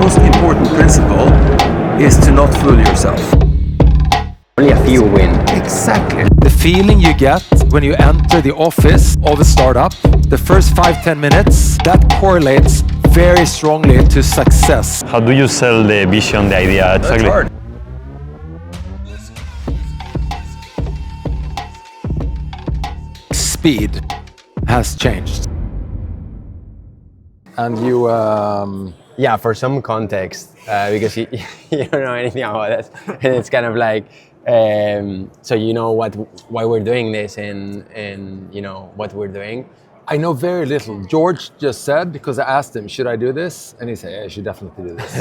most important principle is to not fool yourself. Only a few win. Exactly. The feeling you get when you enter the office of a startup, the first 5-10 minutes, that correlates very strongly to success. How do you sell the vision, the idea? That's hard. Speed has changed. And you, Yeah, for some context, because you don't know anything about us, and it's kind of like, so you know why we're doing this and you know what we're doing. I know very little. George just said, because I asked him, should I do this? And he said, yeah, you should definitely do this.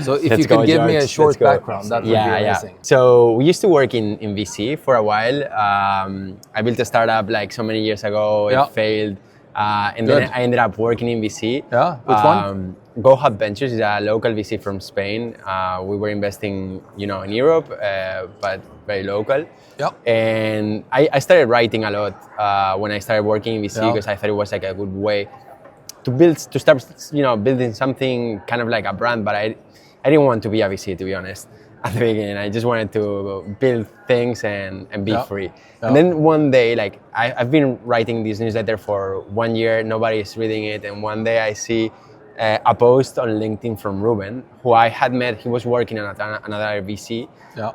So if you could give me a short background, that would be amazing. So we used to work in VC for a while. I built a startup like so many years ago. It failed. And then I ended up working in VC. Yeah, which one? Go Hub Ventures is a local VC from Spain. We were investing, in Europe, but very local. Yeah. And I started writing a lot when I started working in VC because I thought it was like a good way to start, building something kind of like a brand. But I didn't want to be a VC, to be honest, at the beginning. I just wanted to build things and be free. Yeah. And then one day, like I've been writing this newsletter for 1 year, nobody's reading it. And one day I see a post on LinkedIn from Ruben, who I had met. He was working on another VC,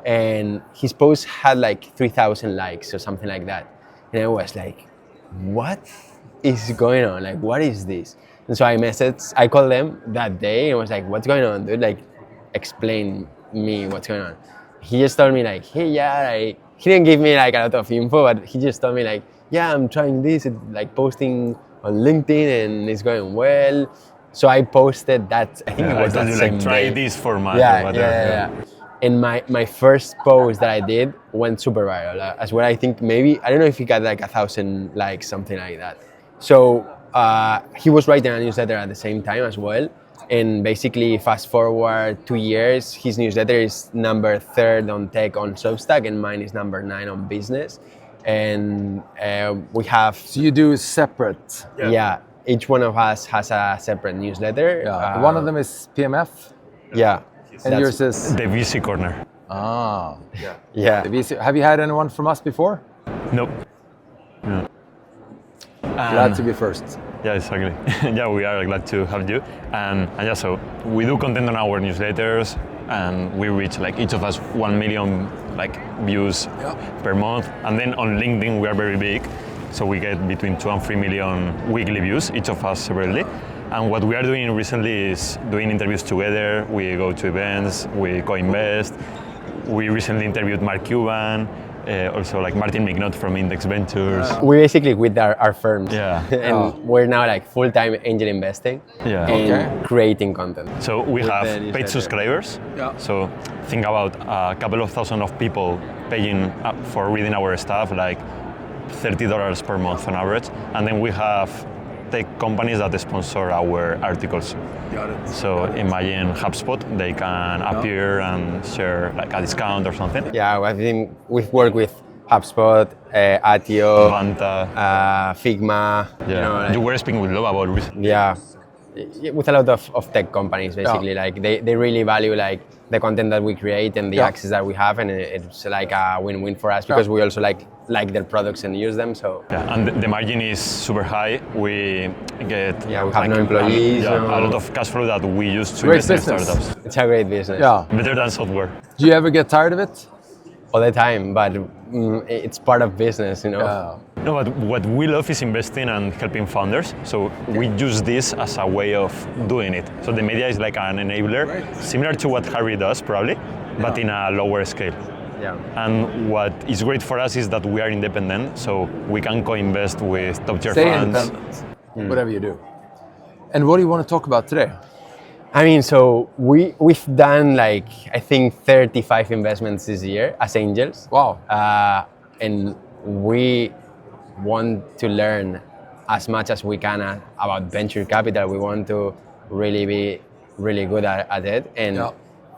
and his post had like 3,000 likes or something like that. And I was like, what is going on? Like, what is this? And so I called them that day and was like, what's going on, dude? Like, explain me what's going on. He just told me like, hey, he didn't give me like a lot of info, but he just told me like, yeah, I'm trying this, like posting on LinkedIn and it's going well. So I posted that, I think it was that same like, try day. this format or whatever. Yeah. And my first post that I did went super viral as well. I think maybe, I don't know if he got like 1,000 likes, something like that. So he was writing a newsletter at the same time as well. And basically, fast forward 2 years, his newsletter is number 3rd on tech on Substack, and mine is number 9 on business. And we have... So you do separate? Yeah. Each one of us has a separate newsletter. Yeah. One of them is PMF? Yeah. And yours is? The VC Corner. Ah. Yeah. The VC. Have you had anyone from us before? Nope. No. Glad to be first. Yeah, exactly. Yeah, we are glad to have you. And yeah, so we do content on our newsletters, and we reach like each of us 1 million like views per month. And then on LinkedIn, we are very big. So we get between 2 and 3 million weekly views, each of us separately. And what we are doing recently is doing interviews together. We go to events, we co-invest. We recently interviewed Mark Cuban, also like Martin McNaught from Index Ventures. We basically quit our firms. Yeah. And we're now like full-time angel investing and creating content. So we have paid subscribers. Yeah. So think about a couple of thousand of people paying for reading our stuff, like $30 per month on average. And then we have tech companies that sponsor our articles. Got it. So imagine HubSpot, they can appear and share like a discount or something. Yeah, I think we've worked with HubSpot, Atio, Vanta, Figma. Yeah. You were speaking with Lovable recently. Yeah, with a lot of tech companies basically. Like they really value like the content that we create and the access that we have, and it's like a win-win for us because we also like their products and use them. So and the margin is super high. We get we have no employees. A lot of cash flow that we use to invest in startups. It's a great business. Yeah, better than software. Do you ever get tired of it? All the time, but it's part of business, Yeah. No, but what we love is investing and helping founders. So we use this as a way of doing it. So the media is like an enabler, similar to what Harry does probably, but in a lower scale. Yeah. And what is great for us is that we are independent, so we can co-invest with top-tier Stay funds. independent, whatever you do. And what do you want to talk about today? I mean, so we've done like, I think 35 investments this year as angels. Wow. And we want to learn as much as we can about venture capital. We want to really be really good at it. And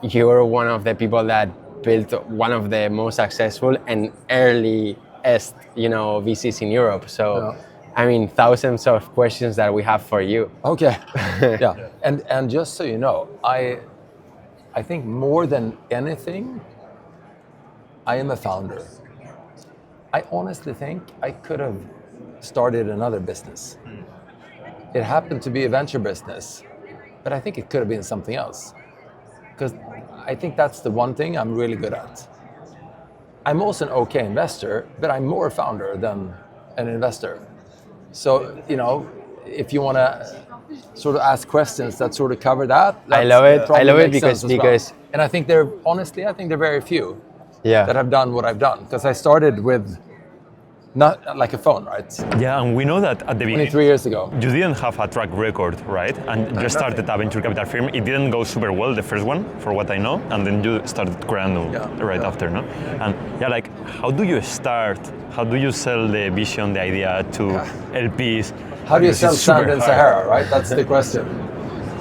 you're one of the people that built one of the most successful and earliest, VCs in Europe. So I mean, thousands of questions that we have for you. Okay. Yeah. And just so you know, I think more than anything, I am a founder. I honestly think I could have started another business. It happened to be a venture business, but I think it could have been something else. Because I think that's the one thing I'm really good at. I'm also an okay investor, but I'm more a founder than an investor. So, you know, if you want to sort of ask questions that sort of cover that, I love it because and I think honestly, I think there are very few yeah. that have done what I've done, because I started with not like a phone, right? Yeah, and we know that at the beginning, 23 years ago, you didn't have a track record, right? And you started a venture capital firm. It didn't go super well, the first one, for what I know, and then you started Creandum after, no? And yeah, like, how do you start? How do you sell the vision, the idea to LPs? How do you sell sand in Sahara, right? That's the question.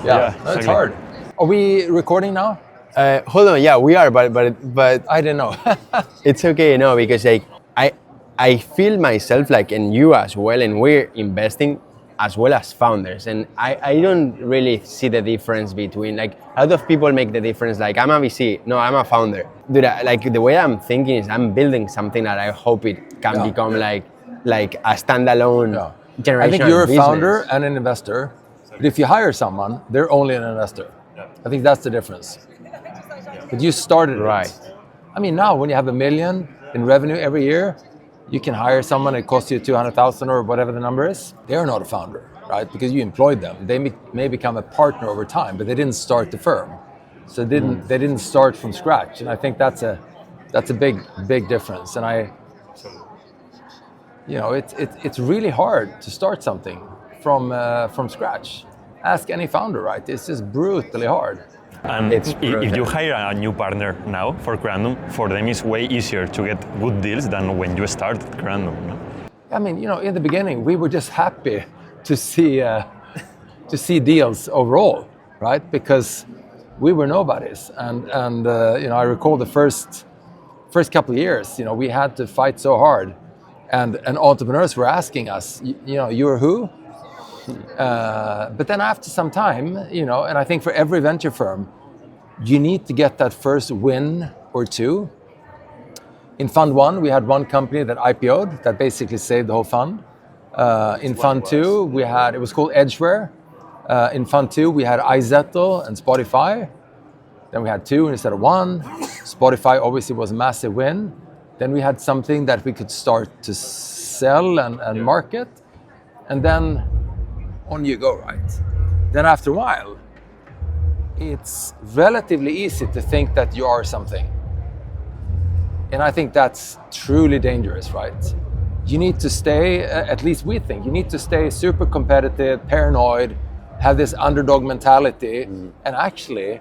Yeah, exactly. It's hard. Are we recording now? Hold on, yeah, we are, but I didn't know. It's okay, no, because like I feel myself like, and you as well, and we're investing as well as founders, and I don't really see the difference between, like, a lot of people make the difference, like, I'm a VC, no, I'm a founder. Dude, like, the way I'm thinking is I'm building something that I hope it can become like a standalone generational I think you're business. a founder and an investor, but if you hire someone, they're only an investor. I think that's the difference. But you started it. I mean, now when you have $1 million in revenue every year, you can hire someone, it costs you 200,000 or whatever the number is. They're not a founder, right? Because you employed them. They may become a partner over time, but they didn't start the firm. So they didn't start from scratch. And I think that's a big difference. And it's really hard to start something from scratch. Ask any founder, right? It's just brutally hard. And if you hire a new partner now for Creandum, for them it's way easier to get good deals than when you started Creandum. No? I mean, in the beginning, we were just happy to see deals overall, right? Because we were nobodies, and I recall the first couple of years, we had to fight so hard, and entrepreneurs were asking us, you're who? But then after some time, and I think for every venture firm, you need to get that first win or two. In Fund 1, we had one company that IPO'd that basically saved the whole fund. In Fund 2, it was called Edgeware. In Fund 2, we had iZettle and Spotify. Then we had 2 instead of 1. Spotify obviously was a massive win. Then we had something that we could start to sell and market. And then on you go, right? Then after a while, it's relatively easy to think that you are something. And I think that's truly dangerous, right? You need to stay, at least we think, you need to stay super competitive, paranoid, have this underdog mentality, and actually,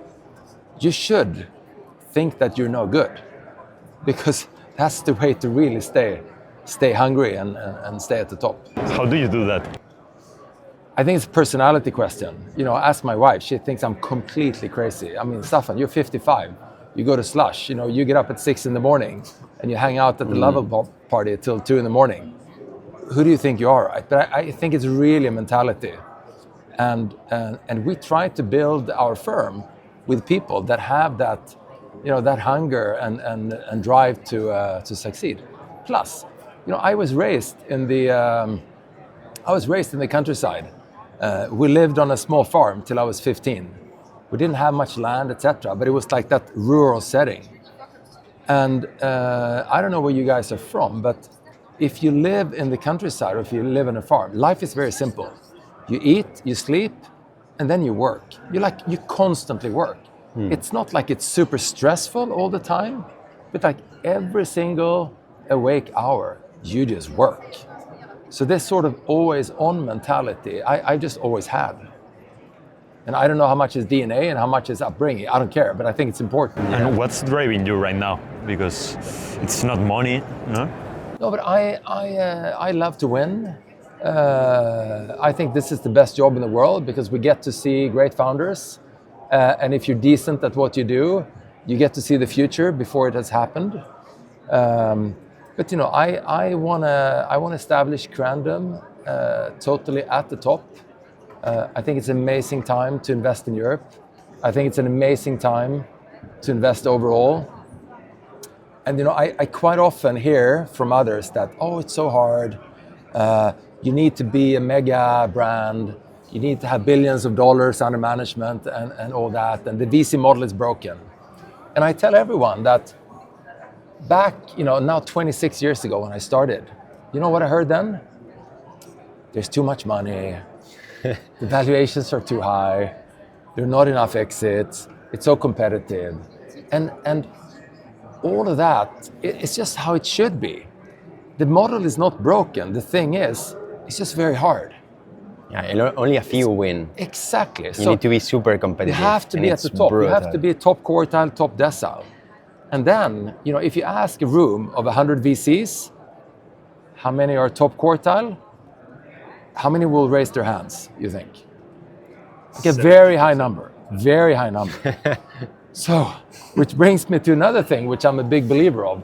you should think that you're no good, because that's the way to really stay hungry and stay at the top. How do you do that? I think it's a personality question. Ask my wife, she thinks I'm completely crazy. I mean, Staffan, you're 55. You go to Slush, you get up at 6 in the morning and you hang out at the Lovable party till 2 in the morning. Who do you think you are, right? But I think it's really a mentality. And we try to build our firm with people that have that, that hunger and drive to succeed. Plus, I was raised in the countryside. We lived on a small farm till I was 15. We didn't have much land, etc., but it was like that rural setting. And I don't know where you guys are from, but if you live in the countryside or if you live in a farm, life is very simple. You eat, you sleep, and then you work. You constantly work. It's not like it's super stressful all the time, but like every single awake hour, you just work. So this sort of always on mentality, I just always had. And I don't know how much is DNA and how much is upbringing. I don't care, but I think it's important. And what's driving you right now? Because it's not money, no? No, but I love to win. I think this is the best job in the world because we get to see great founders. And if you're decent at what you do, you get to see the future before it has happened. But I want to establish Creandum totally at the top. I think it's an amazing time to invest in Europe. I think it's an amazing time to invest overall. And I quite often hear from others that, oh, it's so hard. You need to be a mega brand. You need to have billions of dollars under management and all that. And the VC model is broken. And I tell everyone that back, now 26 years ago when I started, you know what I heard then? There's too much money. The valuations are too high. There are not enough exits. It's so competitive. And all of that, it's just how it should be. The model is not broken. The thing is, it's just very hard. Yeah, only a few win. Exactly. You need to be super competitive. You have to be at the top. Brutal. You have to be top quartile, top decile. And then, if you ask a room of 100 VCs, how many are top quartile? How many will raise their hands, you think? Like a very high number. Very high number. So, which brings me to another thing, which I'm a big believer of.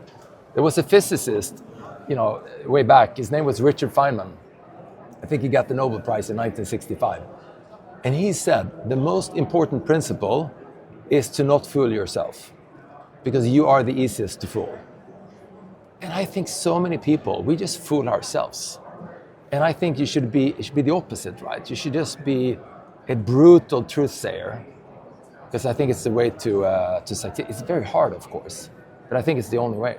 There was a physicist, way back. His name was Richard Feynman. I think he got the Nobel Prize in 1965. And he said, the most important principle is to not fool yourself, because you are the easiest to fool. And I think so many people, we just fool ourselves. And I think it should be the opposite, right? You should just be a brutal truth sayer, because I think it's the way to succeed. It's very hard, of course, but I think it's the only way.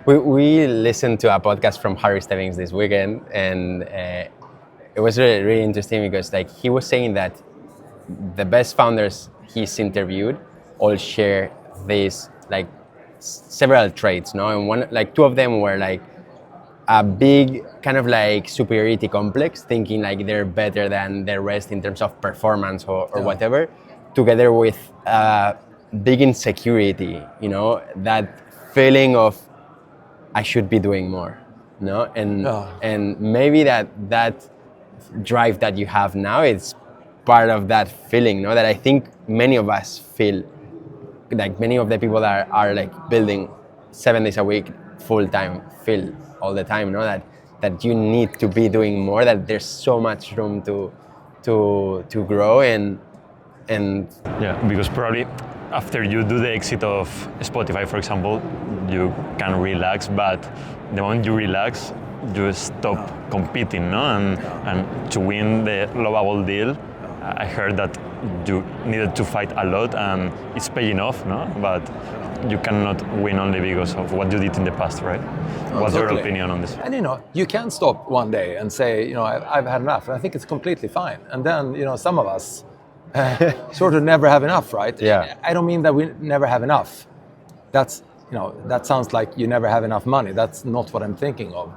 We listened to a podcast from Harry Stebbings this weekend, and it was really, really interesting because he was saying that the best founders he's interviewed all share these several traits, no? And two of them were a big kind of superiority complex, thinking they're better than the rest in terms of performance or whatever, together with big insecurity, that feeling of I should be doing more, no? And maybe that drive that you have now is part of that feeling, no? That I think many of us feel, many of the people that are building 7 days a week full time feel all the time, no? That you need to be doing more, that there's so much room to grow and yeah, because probably after you do the exit of Spotify, for example, you can relax, but the moment you relax, you stop competing, no? And to win the Lovable deal, I heard that you needed to fight a lot, and it's paying off, no? But you cannot win only because of what you did in the past, right? What's your opinion on this? And you can stop one day and say, I've had enough. And I think it's completely fine. And then, some of us sort of never have enough, right? Yeah. I don't mean that we never have enough. That's, that sounds like you never have enough money. That's not what I'm thinking of.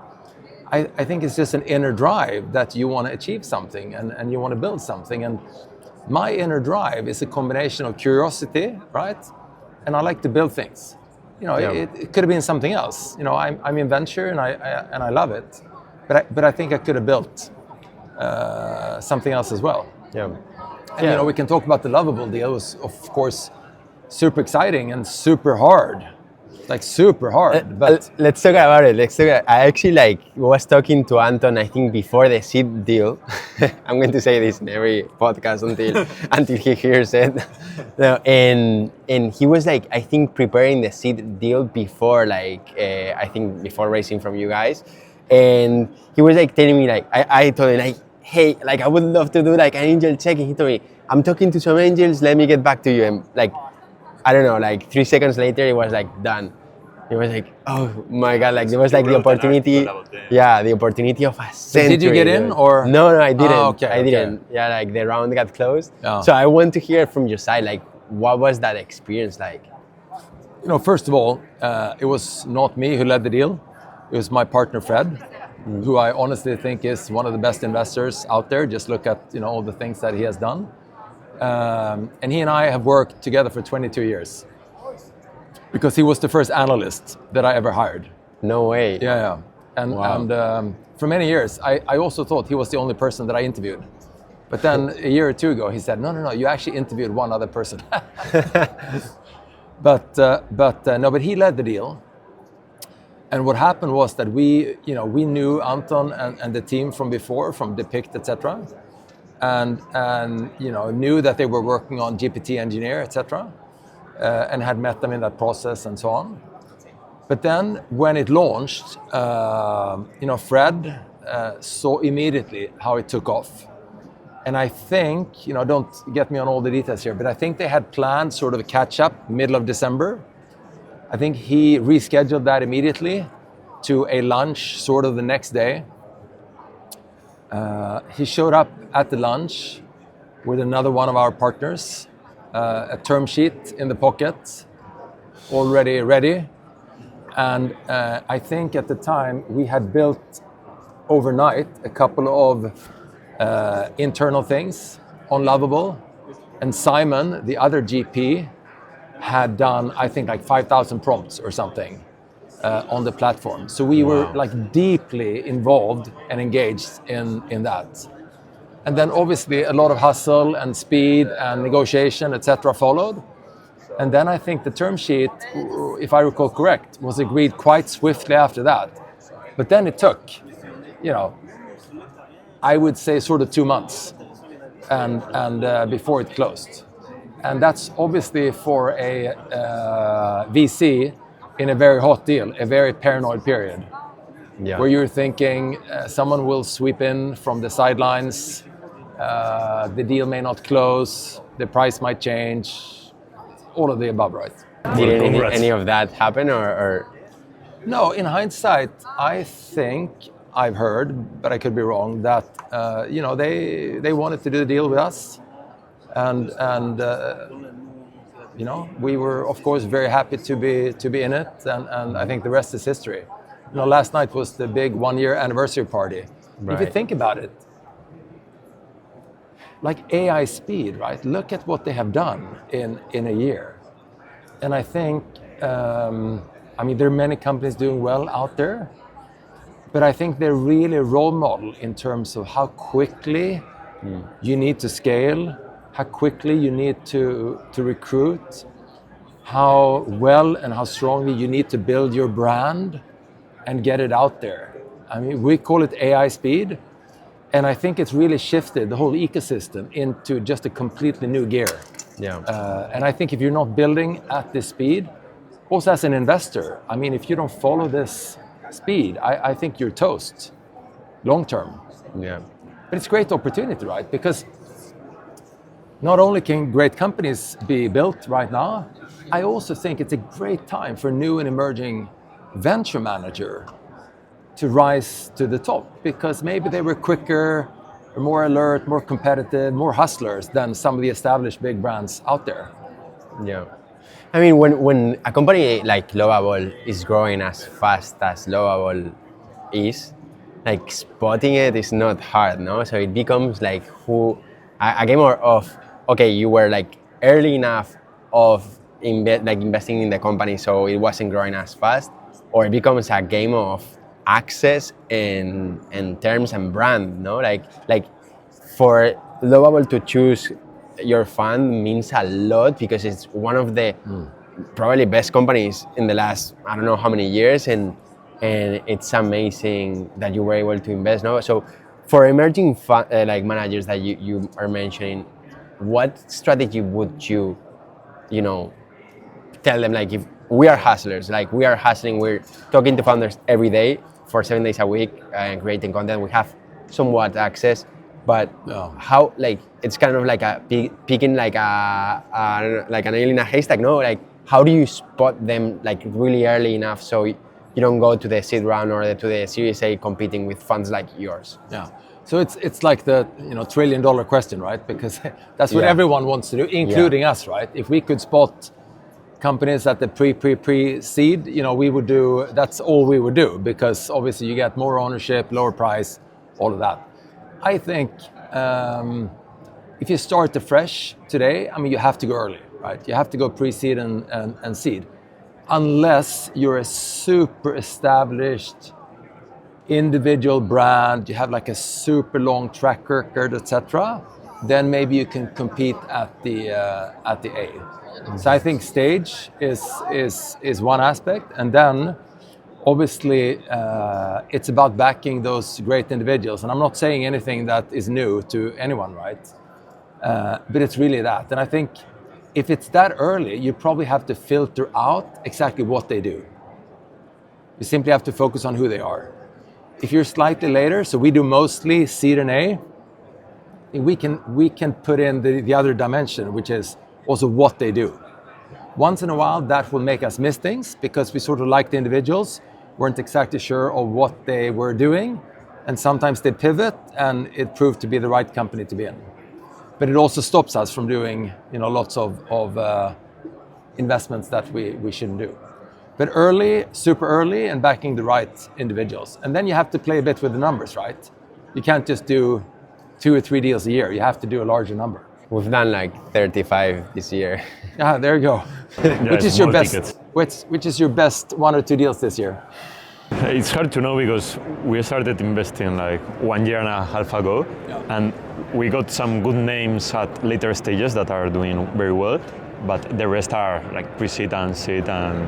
I think it's just an inner drive that you want to achieve something and you want to build something. And my inner drive is a combination of curiosity, right? And I like to build things. It could have been something else. I'm in venture and I love it, but I think I could have built something else as well. Yeah. And we can talk about the Lovable deal. It was, of course, super exciting and super hard. Super hard. But let's talk about it. I actually was talking to Anton, I think before the seed deal. I'm going to say this in every podcast until he hears it. No, and he was I think preparing the seed deal before I think before raising from you guys. And he was telling me I told him hey, I would love to do an angel check, and he told me, I'm talking to some angels, let me get back to you. And I don't know, 3 seconds later, it was done. It was oh my God, there was the opportunity. Yeah, the opportunity of a century. Did you get in or? No, I didn't. Oh, okay, I didn't. Yeah, the round got closed. Oh. So I want to hear from your side, what was that experience like? First of all, it was not me who led the deal. It was my partner, Fred, who I honestly think is one of the best investors out there. Just look at, all the things that he has done. And he and I have worked together for 22 years. Because he was the first analyst that I ever hired. No way. Yeah. And, wow. and for many years, I also thought he was the only person that I interviewed. But then a year or two ago, he said, no, you actually interviewed one other person. But he led the deal. And what happened was that we knew Anton and the team from before, from Depict, etc., and knew that they were working on GPT Engineer, etc., and had met them in that process and so on. But then when it launched, Fred saw immediately how it took off. And I think, don't get me on all the details here, but I think they had planned sort of a catch up middle of December. I think he rescheduled that immediately to a lunch sort of the next day. He showed up at the lunch with another one of our partners, a term sheet in the pocket, already ready. And I think at the time we had built overnight a couple of internal things on Lovable. And Simon, the other GP, had done, I think, like 5,000 prompts or something on the platform. So we were like deeply involved and engaged in that. And then obviously a lot of hustle and speed and negotiation, etc., followed. And then I think the term sheet, if I recall correct, was agreed quite swiftly after that. But then it took, I would say sort of 2 months and before it closed. And that's obviously for a VC in a very hot deal, a very paranoid period, where you're thinking someone will sweep in from the sidelines, the deal may not close, the price might change, all of the above, right? Did any of that happen or? No, in hindsight, I think I've heard, but I could be wrong, that they wanted to do the deal with us, and we were of course very happy to be in it, and I think the rest is history. Last night was the big 1-year anniversary party. Right. If you think about it, like AI speed, right? Look at what they have done in a year. And I think, there are many companies doing well out there, but I think they're really a role model in terms of how quickly you need to scale, how quickly you need to recruit, how well and how strongly you need to build your brand and get it out there. We call it AI speed. And I think it's really shifted the whole ecosystem into just a completely new gear. Yeah. And I think if you're not building at this speed, also as an investor, if you don't follow this speed, I think you're toast long term. Yeah. But it's a great opportunity, right? Because not only can great companies be built right now, I also think it's a great time for new and emerging venture manager to rise to the top, because maybe they were quicker, more alert, more competitive, more hustlers than some of the established big brands out there. Yeah. When a company like Lovable is growing as fast as Lovable is, like spotting it is not hard, no? So it becomes like a game of, okay, you were like early enough of investing in the company so it wasn't growing as fast, or it becomes a game of access and terms and brand, no? Like for Lovable to choose your fund means a lot, because it's one of the probably best companies in the last, I don't know how many years, and it's amazing that you were able to invest, no? So for emerging managers that you are mentioning, what strategy would you tell them? Like, if we are hustlers, like we are hustling, we're talking to founders every day for 7 days a week and creating content. We have somewhat access, but how, like, it's kind of like picking like an nail in a haystack, no? Like, how do you spot them like really early enough so you don't go to the seed round or to the Series A competing with funds like yours? Yeah. So it's like the $1 trillion question, right? Because that's what everyone wants to do, including us, right? If we could spot companies at the pre-seed, we would do, that's all we would do, because obviously you get more ownership, lower price, all of that. I think if you start afresh today, you have to go early, right? You have to go pre-seed and seed, unless you're a super established individual brand, you have like a super long track record, etc. Then maybe you can compete at the A. So I think stage is one aspect, and then obviously, it's about backing those great individuals. And I'm not saying anything that is new to anyone, right? But it's really that. And I think if it's that early, you probably have to filter out exactly what they do. You simply have to focus on who they are. If you're slightly later, so we do mostly seed and A, we can put in the other dimension, which is also what they do. Once in a while, that will make us miss things because we sort of like the individuals, weren't exactly sure of what they were doing, and sometimes they pivot, and it proved to be the right company to be in. But it also stops us from doing, lots of investments that we shouldn't do. But early, super early, and backing the right individuals. And then you have to play a bit with the numbers, right? You can't just do 2 or 3 deals a year. You have to do a larger number. We've done like 35 this year. Yeah, there you go. Yeah, Which is your best? tickets. Which is your best 1 or 2 deals this year? It's hard to know because we started investing like 1 year and a half ago, and we got some good names at later stages that are doing very well, but the rest are like pre-seed and seed and...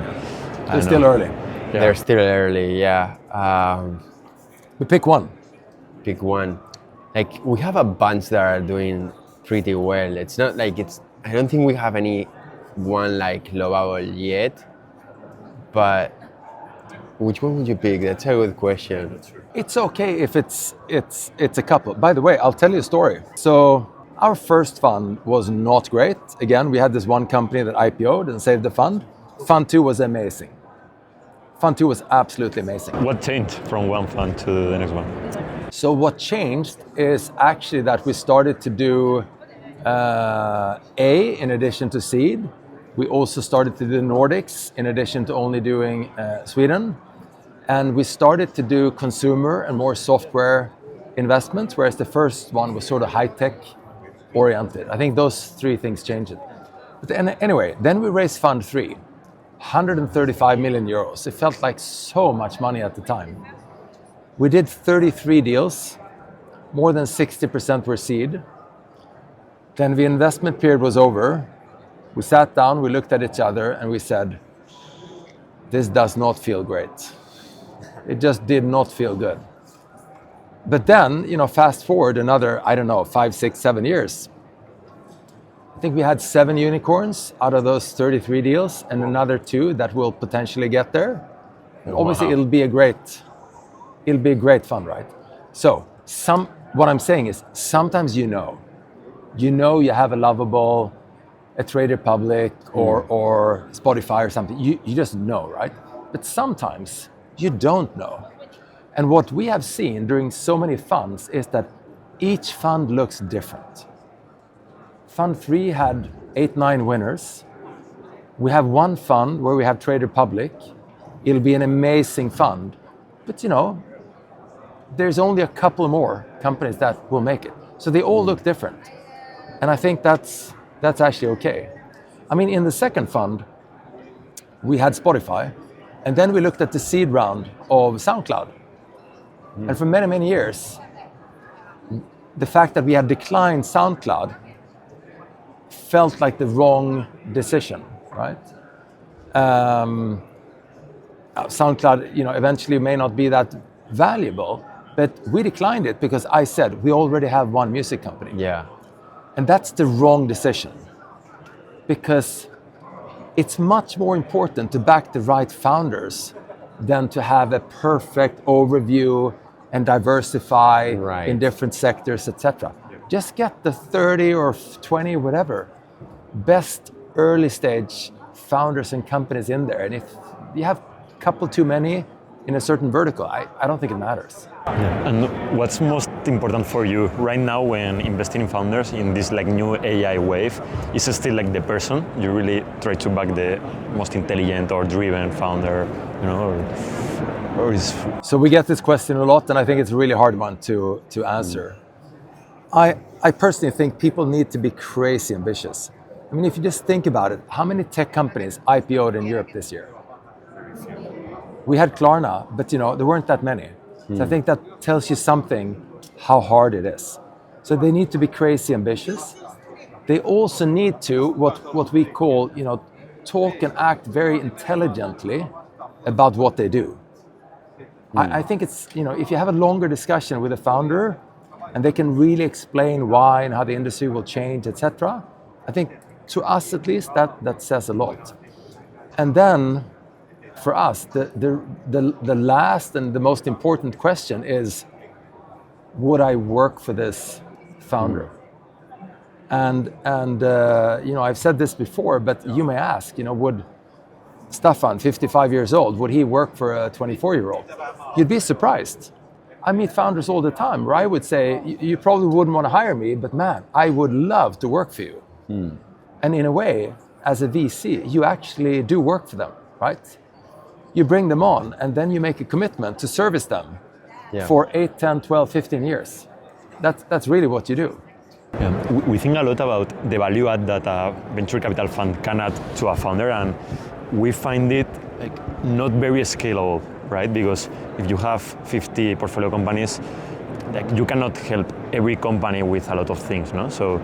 They're still early. Yeah. They're still early, yeah. But pick one. Pick one. Like we have a bunch that are doing pretty well. It's not like I don't think we have any one like Lovable yet, but which one would you pick? That's a good question. It's okay if it's a couple. By the way, I'll tell you a story. So our first fund was not great. Again, we had this one company that IPO'd and saved the fund. Fund 2 was amazing. Fund 2 was absolutely amazing. What changed from one fund to the next one? So what changed is actually that we started to do A in addition to seed. We also started to do Nordics in addition to only doing Sweden. And we started to do consumer and more software investments, whereas the first one was sort of high-tech oriented. I think those 3 things changed it. But anyway, then we raised Fund 3, 135 million euros. It felt like so much money at the time. We did 33 deals, more than 60% were seed. Then the investment period was over. We sat down, we looked at each other, and we said, this does not feel great. It just did not feel good. But then, fast forward another, 5, 6, 7 years. I think we had 7 unicorns out of those 33 deals, and another 2 that will potentially get there. And obviously, Wow. it'll be a great fund, right? So, what I'm saying is, sometimes you have a Lovable, a Trade Republic, or Spotify or something. You just know, right? But sometimes you don't know. And what we have seen during so many funds is that each fund looks different. Fund 3 had 8, 9 winners. We have one fund where we have Trade Republic. It'll be an amazing fund. But there's only a couple more companies that will make it. So they all look different. And I think that's actually okay. I mean, in the second fund, we had Spotify, and then we looked at the seed round of SoundCloud. And for many, many years, the fact that we had declined SoundCloud felt like the wrong decision, right? SoundCloud, eventually may not be that valuable, but we declined it because I said we already have one music company. Yeah. And that's the wrong decision, because it's much more important to back the right founders than to have a perfect overview and diversify in different sectors, etc. Just get the 30 or 20, whatever, best early stage founders and companies in there. And if you have a couple too many in a certain vertical, I don't think it matters. Yeah. And what's most important for you right now when investing in founders in this like new AI wave? Is it still like the person? You really try to back the most intelligent or driven founder, or is... So we get this question a lot, and I think it's a really hard one to answer. I personally think people need to be crazy ambitious. I mean, if you just think about it, how many tech companies IPO'd in Europe this year? We had Klarna, but there weren't that many. So I think that tells you something how hard it is. So they need to be crazy ambitious. They also need to, what we call, talk and act very intelligently about what they do. I think it's, if you have a longer discussion with a founder and they can really explain why and how the industry will change, etc., I think to us at least that says a lot. And then for us, the last and the most important question is, would I work for this founder? And I've said this before, but you may ask, would Staffan, 55 years old, would he work for a 24-year-old? You'd be surprised. I meet founders all the time where I would say, you probably wouldn't want to hire me, but man, I would love to work for you. And in a way, as a VC, you actually do work for them, right? You bring them on and then you make a commitment to service them for 8, 10, 12, 15 years. That's really what you do. Yeah. We think a lot about the value add that a venture capital fund can add to a founder, and we find it not very scalable, right? Because if you have 50 portfolio companies, you cannot help every company with a lot of things, no? So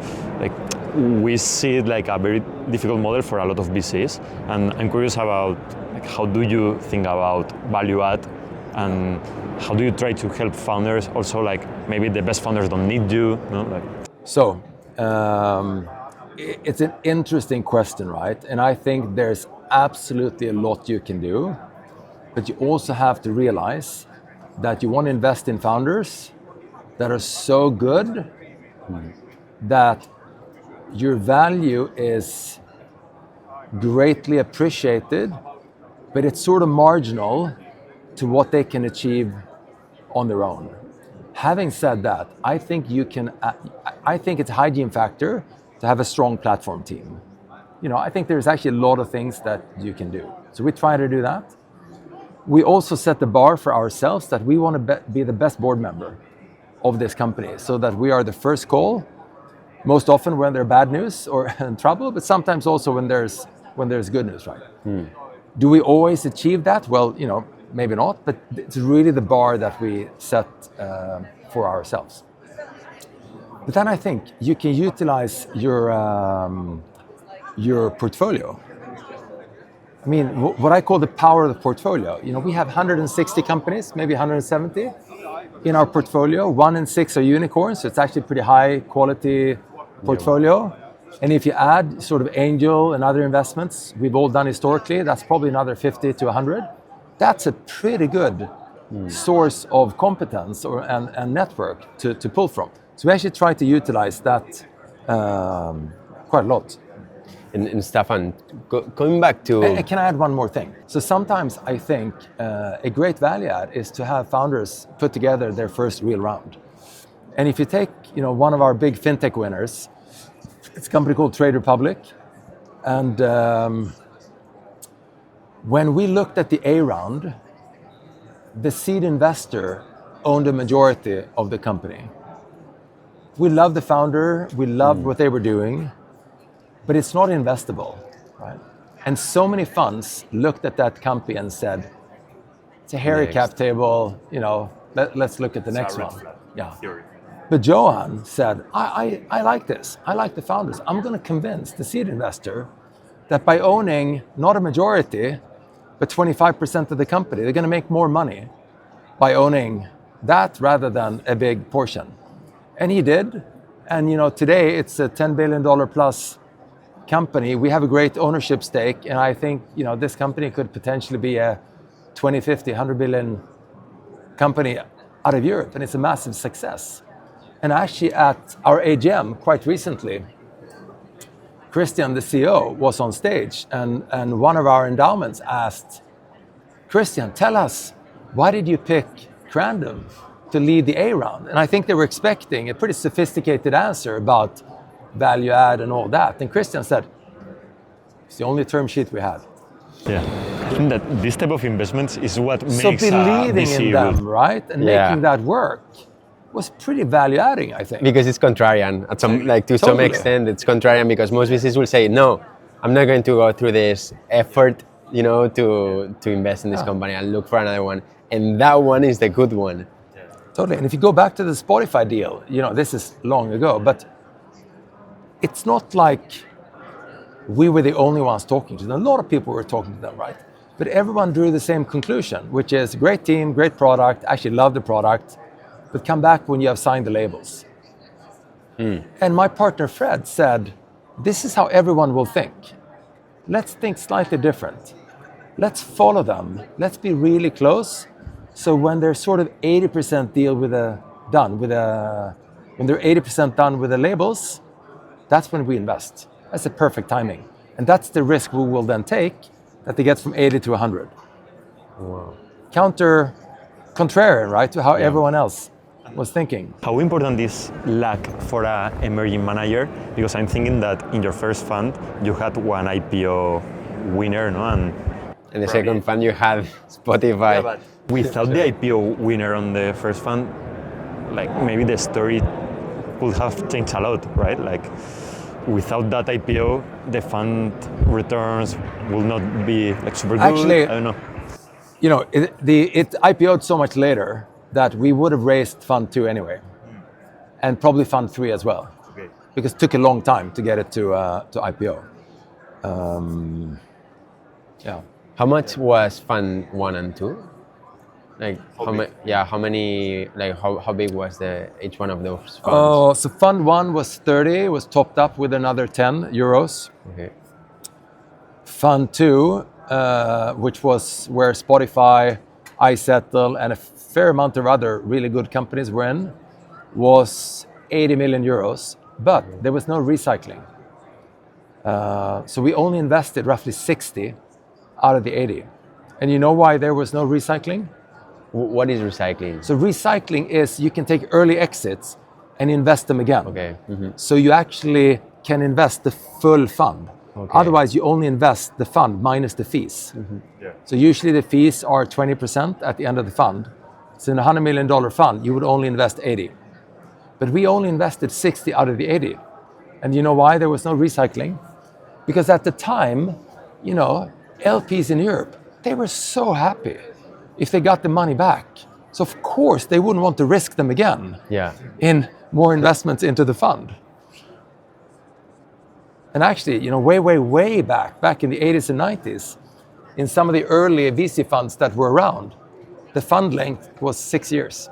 we see it like a very difficult model for a lot of VCs, and I'm curious about how do you think about value add, and how do you try to help founders also, maybe the best founders don't need you, no? So, it's an interesting question, right? And I think there's absolutely a lot you can do, but you also have to realize that you want to invest in founders that are so good that your value is greatly appreciated, but it's sort of marginal to what they can achieve on their own. Having said that, I think it's a hygiene factor to have a strong platform team. I think there's actually a lot of things that you can do. So we try to do that. We also set the bar for ourselves that we want to be the best board member of this company, so that we are the first call, most often when there's bad news or in trouble, but sometimes also when there's good news, right? Do we always achieve that? Well, maybe not, but it's really the bar that we set for ourselves. But then I think you can utilize your portfolio. I mean, what I call the power of the portfolio. We have 160 companies, maybe 170 in our portfolio. 1 in 6 are unicorns, so it's actually a pretty high quality portfolio. And if you add sort of angel and other investments we've all done historically, that's probably another 50 to 100. That's a pretty good source of competence and network to pull from. So we actually try to utilize that quite a lot. And Staffan, going back to... Can I add one more thing? So sometimes I think a great value add is to have founders put together their first real round. And if you take one of our big fintech winners, it's a company called Trade Republic. And when we looked at the A round, the seed investor owned a majority of the company. We loved the founder, we loved what they were doing, but it's not investable, right? And so many funds looked at that company and said, it's a hairy cap table, let's look at the next one. Yeah. But Johan said, I like this. I like the founders. I'm going to convince the seed investor that by owning not a majority, but 25% of the company, they're going to make more money by owning that rather than a big portion. And he did. And today it's a $10 billion plus company. We have a great ownership stake, and I think this company could potentially be a 20, 50, 100 billion company out of Europe, and it's a massive success. And actually at our AGM quite recently, Christian, the CEO, was on stage, and one of our endowments asked, Christian, tell us, why did you pick Creandum to lead the A round? And I think they were expecting a pretty sophisticated answer about value add and all that. And Christian said, it's the only term sheet we had. Yeah, I think that this type of investments is what makes so believing VC in them, good. right? And making that work was pretty value adding, I think. Because it's contrarian at some, some extent, it's contrarian because most VCs will say, no, I'm not going to go through this effort, to invest in this company. I'll look for another one. And that one is the good one. Totally. And if you go back to the Spotify deal, this is long ago, but it's not like we were the only ones talking to them. A lot of people were talking to them, right? But everyone drew the same conclusion, which is great team, great product, actually love the product, but come back when you have signed the labels. And my partner Fred said, this is how everyone will think. Let's think slightly different. Let's follow them. Let's be really close. So when they're sort of 80% when they're 80% done with the labels, that's when we invest. That's the perfect timing. And that's the risk we will then take, that they get from 80 to 100. Wow. Contrarian, right, to how everyone else was thinking. How important is luck for an emerging manager? Because I'm thinking that in your first fund, you had one IPO winner, no? And In the second fund, you had Spotify. but without the IPO winner on the first fund, like maybe the story would have changed a lot, right? Like without that IPO, the fund returns will not be like super good. Actually, I don't know. You know, it IPO'd so much later that we would have raised Fund 2 anyway, and probably Fund 3 as well, because it took a long time to get it to IPO. Yeah. How much was Fund 1 and 2? Like how many? Like how big was each one of those funds? Oh, so Fund 1 was 30, was topped up with another 10 euros. Okay. Fund 2, which was where Spotify, iSettle, and a fair amount of other really good companies were in, was 80 million euros, but there was no recycling. So we only invested roughly 60 out of the 80. And you know why there was no recycling? What is recycling? So recycling is you can take early exits and invest them again. Okay. Mm-hmm. So you actually can invest the full fund. Okay. Otherwise, you only invest the fund minus the fees. Mm-hmm. Yeah. So usually the fees are 20% at the end of the fund. So in a $100 million fund, you would only invest 80. But we only invested 60 out of the 80. And you know why there was no recycling? Because at the time, you know, LPs in Europe, they were so happy if they got the money back. So of course they wouldn't want to risk them again in more investments into the fund. And actually, you know, way back in the 80s and 90s, in some of the early VC funds that were around, the fund length was 6 years.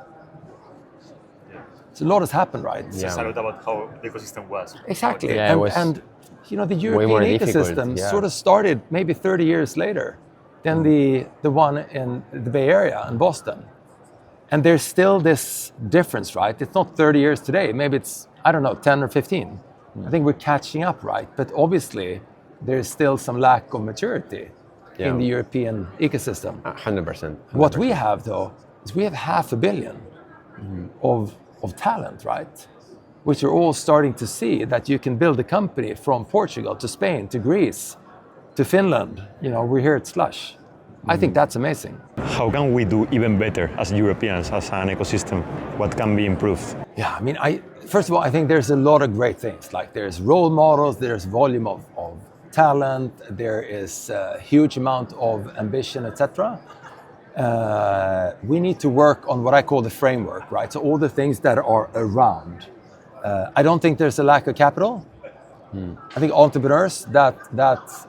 So a lot has happened, right? It's a lot about how the ecosystem was. Exactly. Yeah, and you know, the way more European difficult, ecosystem sort of started maybe 30 years later than the one in the Bay Area in Boston. And there's still this difference, right? It's not 30 years today. Maybe it's, I don't know, 10 or 15. I think we're catching up, right? But obviously, there's still some lack of maturity in the European ecosystem. 100%. What we have, though, is we have 500 million of talent, right? Which are all starting to see that you can build a company from Portugal to Spain to Greece to Finland. You know, we're here at Slush. I think that's amazing. How can we do even better as Europeans, as an ecosystem? What can be improved? Yeah, I mean, first of all, I think there's a lot of great things. Like there's role models, there's volume of talent, there is a huge amount of ambition, etc. We need to work on what I call the framework, right? So all the things that are around. I don't think there's a lack of capital. I think entrepreneurs that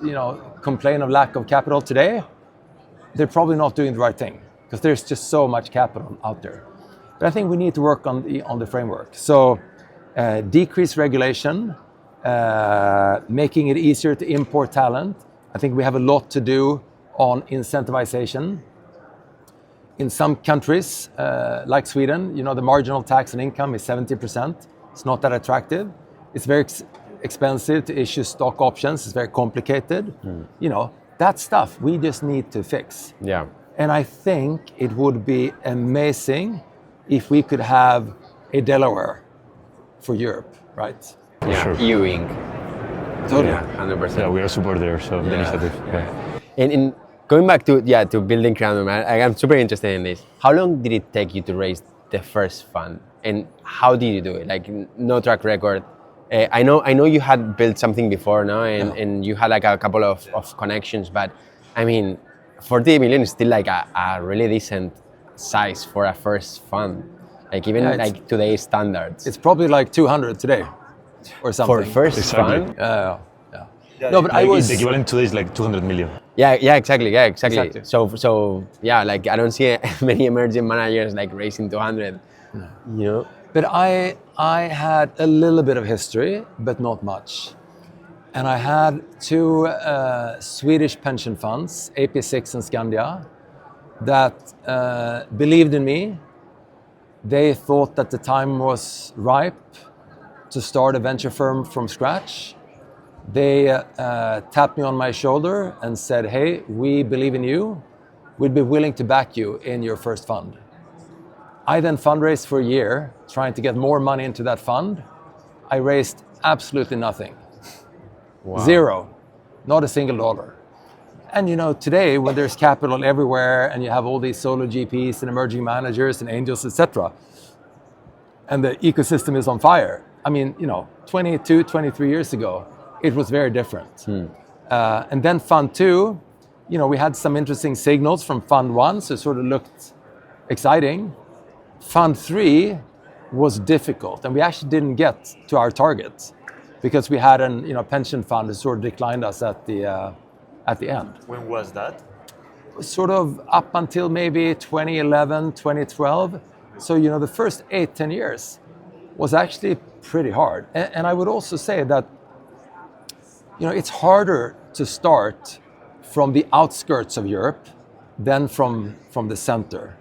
you know complain of lack of capital today, they're probably not doing the right thing because there's just so much capital out there. But I think we need to work on the framework. So decrease regulation, making it easier to import talent. I think we have a lot to do on incentivization. In some countries, like Sweden, you know, the marginal tax on income is 70%. It's not that attractive. It's very expensive to issue stock options. It's very complicated. You know, that stuff we just need to fix. Yeah. And I think it would be amazing if we could have a Delaware for Europe, right? Yeah. Sure. EU-ing. Totally. Yeah, 100%. Yeah, we are supporters of the initiative. Yeah. And in going back to building Creandum, I'm super interested in this. How long did it take you to raise the first fund, and how did you do it? Like no track record. I know you had built something before, no, and you had like a couple of connections, but I mean, 40 million is still like a really decent size for a first fund. Like even like today's standards. It's probably like 200 today, or something. For first Exactly. fund. Yeah. Yeah, No, but like I was. the equivalent today is like 200 million. Yeah, exactly. Yeah, exactly. Exactly. So yeah, like I don't see many emerging managers like raising 200. You know. But I had a little bit of history, but not much. And I had two Swedish pension funds, AP6 and Skandia, that believed in me. They thought that the time was ripe to start a venture firm from scratch. They tapped me on my shoulder and said, hey, we believe in you. We'd be willing to back you in your first fund. I then fundraised for a year, trying to get more money into that fund. I raised absolutely nothing. Wow. Zero. Not a single dollar. And you know, today when there's capital everywhere and you have all these solo GPs and emerging managers and angels, etc., and the ecosystem is on fire. I mean, you know, 22, 23 years ago, it was very different. And then Fund 2, you know, we had some interesting signals from Fund 1, so it sort of looked exciting. Fund 3 was difficult, and we actually didn't get to our target because we had an pension fund that sort of declined us at the end. When was that? Sort of up until maybe 2011, 2012. So, you know, the first 8-10 years was actually pretty hard. And I would also say that, you know, it's harder to start from the outskirts of Europe than from the center.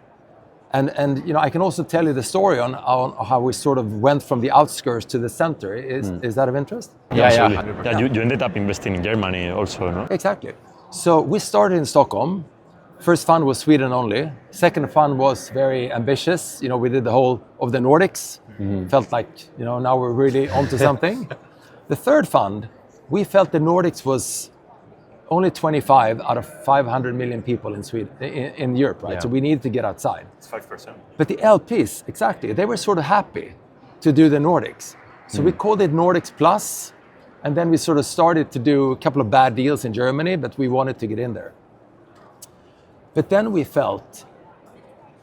And you know, I can also tell you the story on how we sort of went from the outskirts to the center. Is that of interest? Yeah. Yeah, you ended up investing in Germany also, no? Exactly. So we started in Stockholm. First fund was Sweden only. Second fund was very ambitious. You know, we did the whole of the Nordics. Felt like, you know, now we're really onto something. The third fund, we felt the Nordics was only 25 out of 500 million people in Sweden, in Europe, right? Yeah. So we needed to get outside. It's 5%. But the LPs, exactly, they were sort of happy to do the Nordics. So we called it Nordics Plus, and then we sort of started to do a couple of bad deals in Germany, but we wanted to get in there. But then we felt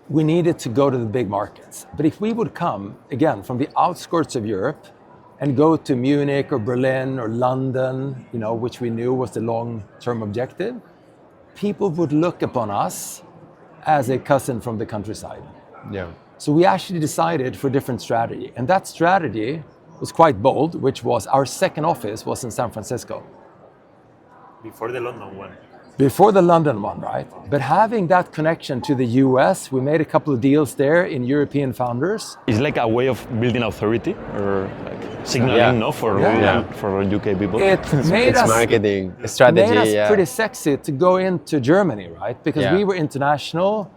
we needed to go to the big markets. But if we would come, again, from the outskirts of Europe and go to Munich or Berlin or London, you know, which we knew was the long-term objective, people would look upon us as a cousin from the countryside. Yeah. So we actually decided for a different strategy. And that strategy was quite bold, which was our second office was in San Francisco. Before the London one. Before the London one, right? But having that connection to the US, we made a couple of deals there in European founders. It's like a way of building authority or like signaling, no, for UK people. It made It's us marketing strategy. made us pretty sexy to go into Germany, right? Because we were international.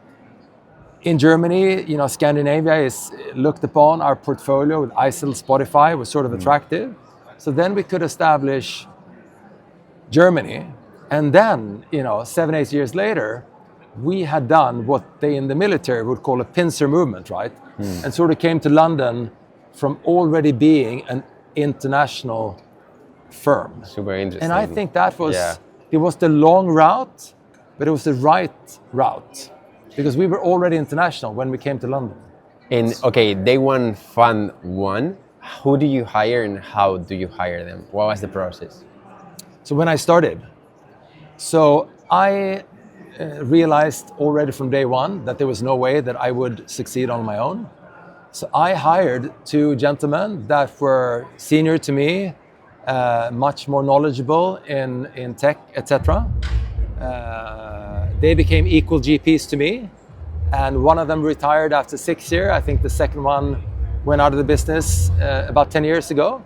In Germany, you know, Scandinavia is looked upon, our portfolio with ISIL, Spotify was sort of attractive. So then we could establish Germany. And then, you know, 7-8 years later, we had done what they in the military would call a pincer movement, right? And sort of came to London from already being an international firm. Super interesting. And I think that was, it was the long route, but it was the right route. Because we were already international when we came to London. And okay, day one, fund one, who do you hire and how do you hire them? What was the process? So when I started, so I realized already from day one that there was no way that I would succeed on my own. So I hired two gentlemen that were senior to me, much more knowledgeable in tech, etc. They became equal GPs to me, and one of them retired after 6 years. I think the second one went out of the business about 10 years ago.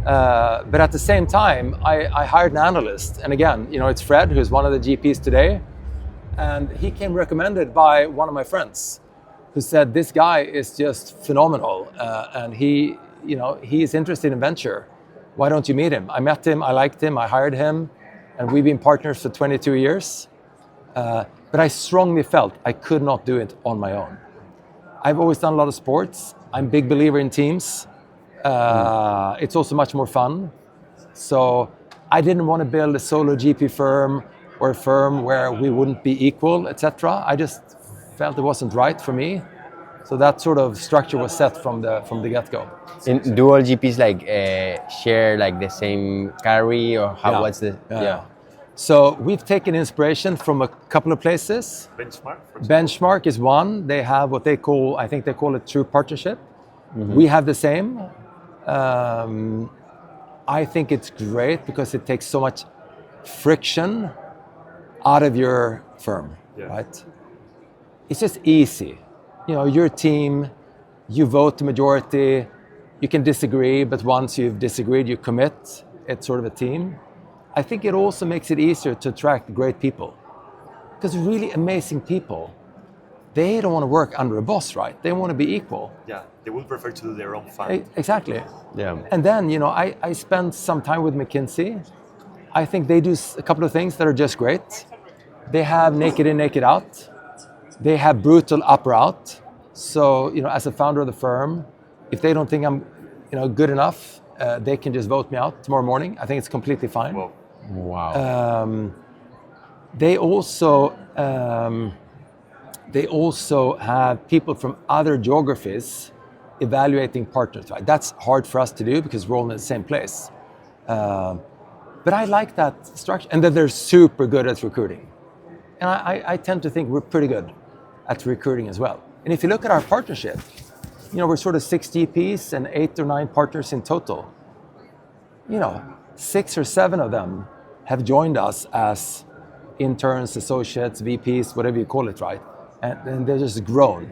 But at the same time, I hired an analyst. And again, you know, it's Fred, who's one of the GPs today. And he came recommended by one of my friends who said, this guy is just phenomenal. And he, you know, he is interested in venture. Why don't you meet him? I met him, I liked him, I hired him. And we've been partners for 22 years. But I strongly felt I could not do it on my own. I've always done a lot of sports. I'm a big believer in teams. It's also much more fun. So I didn't want to build a solo GP firm or a firm where we wouldn't be equal, etc. I just felt it wasn't right for me. So that sort of structure was set from the get-go. And do all GPs like share like the same carry or how? Yeah. What's the? So we've taken inspiration from a couple of places. Benchmark, for example. Benchmark is one. They have what they call, I think they call it true partnership. We have the same. I think it's great because it takes so much friction out of your firm, right? It's just easy. You know, your team, you vote the majority, you can disagree, but once you've disagreed, you commit. It's sort of a team. I think it also makes it easier to attract great people. Because really amazing people, they don't want to work under a boss, right? They want to be equal. Yeah, they would prefer to do their own fund. Exactly. Yeah. And then, you know, I spent some time with McKinsey. I think they do a couple of things that are just great. They have naked in, naked out. They have brutal up or out. So, you know, as a founder of the firm, if they don't think I'm, you know, good enough, they can just vote me out tomorrow morning. I think it's completely fine. Well, Wow. They also have people from other geographies evaluating partners. Right? That's hard for us to do because we're all in the same place. But I like that structure, and that they're super good at recruiting. And I tend to think we're pretty good at recruiting as well. And if you look at our partnership, you know, we're sort of 6 GPs and 8 or 9 partners in total. You know, 6 or 7 of them have joined us as interns, associates, VPs, whatever you call it, right? And they're just grown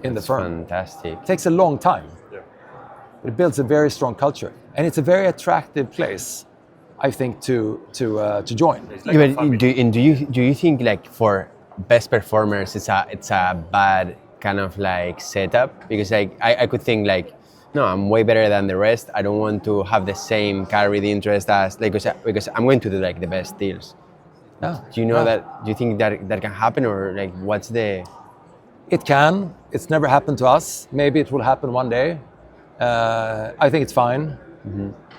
in the firm. Fantastic. It takes a long time. But it builds a very strong culture. And it's a very attractive place, I think, to join. Do you think like for best performers it's a bad kind of like setup? Because like I could think like, no, I'm way better than the rest. I don't want to have the same carried interest as like because I'm going to do like the best deals. Yeah. Do you know that? Do you think that can happen, or like what's the? It can. It's never happened to us. Maybe it will happen one day. I think it's fine.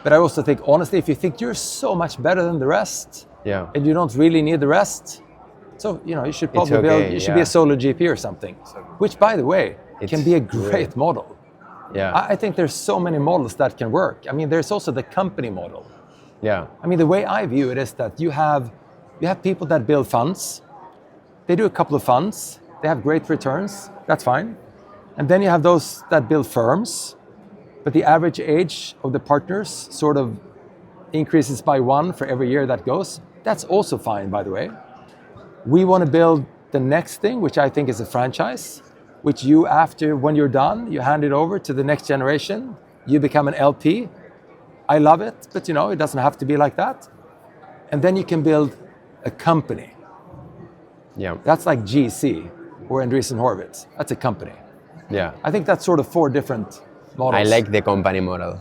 But I also think, honestly, if you think you're so much better than the rest, and you don't really need the rest, so you know you should probably you should be a solo GP or something. Which, by the way, can be a great model. Yeah. I think there's so many models that can work. I mean, there's also the company model. Yeah. I mean, the way I view it is that you have people that build funds. They do a couple of funds. They have great returns. That's fine. And then you have those that build firms. But the average age of the partners sort of increases by 1 for every year that goes. That's also fine, by the way. We want to build the next thing, which I think is a franchise, which you, after, when you're done, you hand it over to the next generation. You become an LP. I love it, but you know, it doesn't have to be like that. And then you can build a company. Yeah. That's like GC or Andreessen Horowitz. That's a company. Yeah. I think that's sort of 4 different models. I like the company model.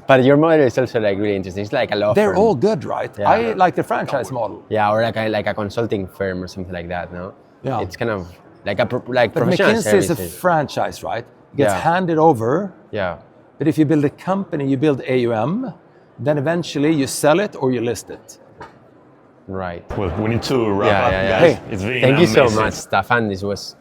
But your model is also like really interesting. It's like a law They're firm. all good, right? Yeah. I like the franchise model. Yeah, or like a consulting firm or something like that, no? Yeah. It's kind of like But professional McKinsey is a services. franchise, right? It gets Yeah. handed over. Yeah. But if you build a company, you build AUM, then eventually you sell it or you list it. Right. Well, we need to wrap up, guys. Hey, It's been Thank you so amazing. much, Staffan. This was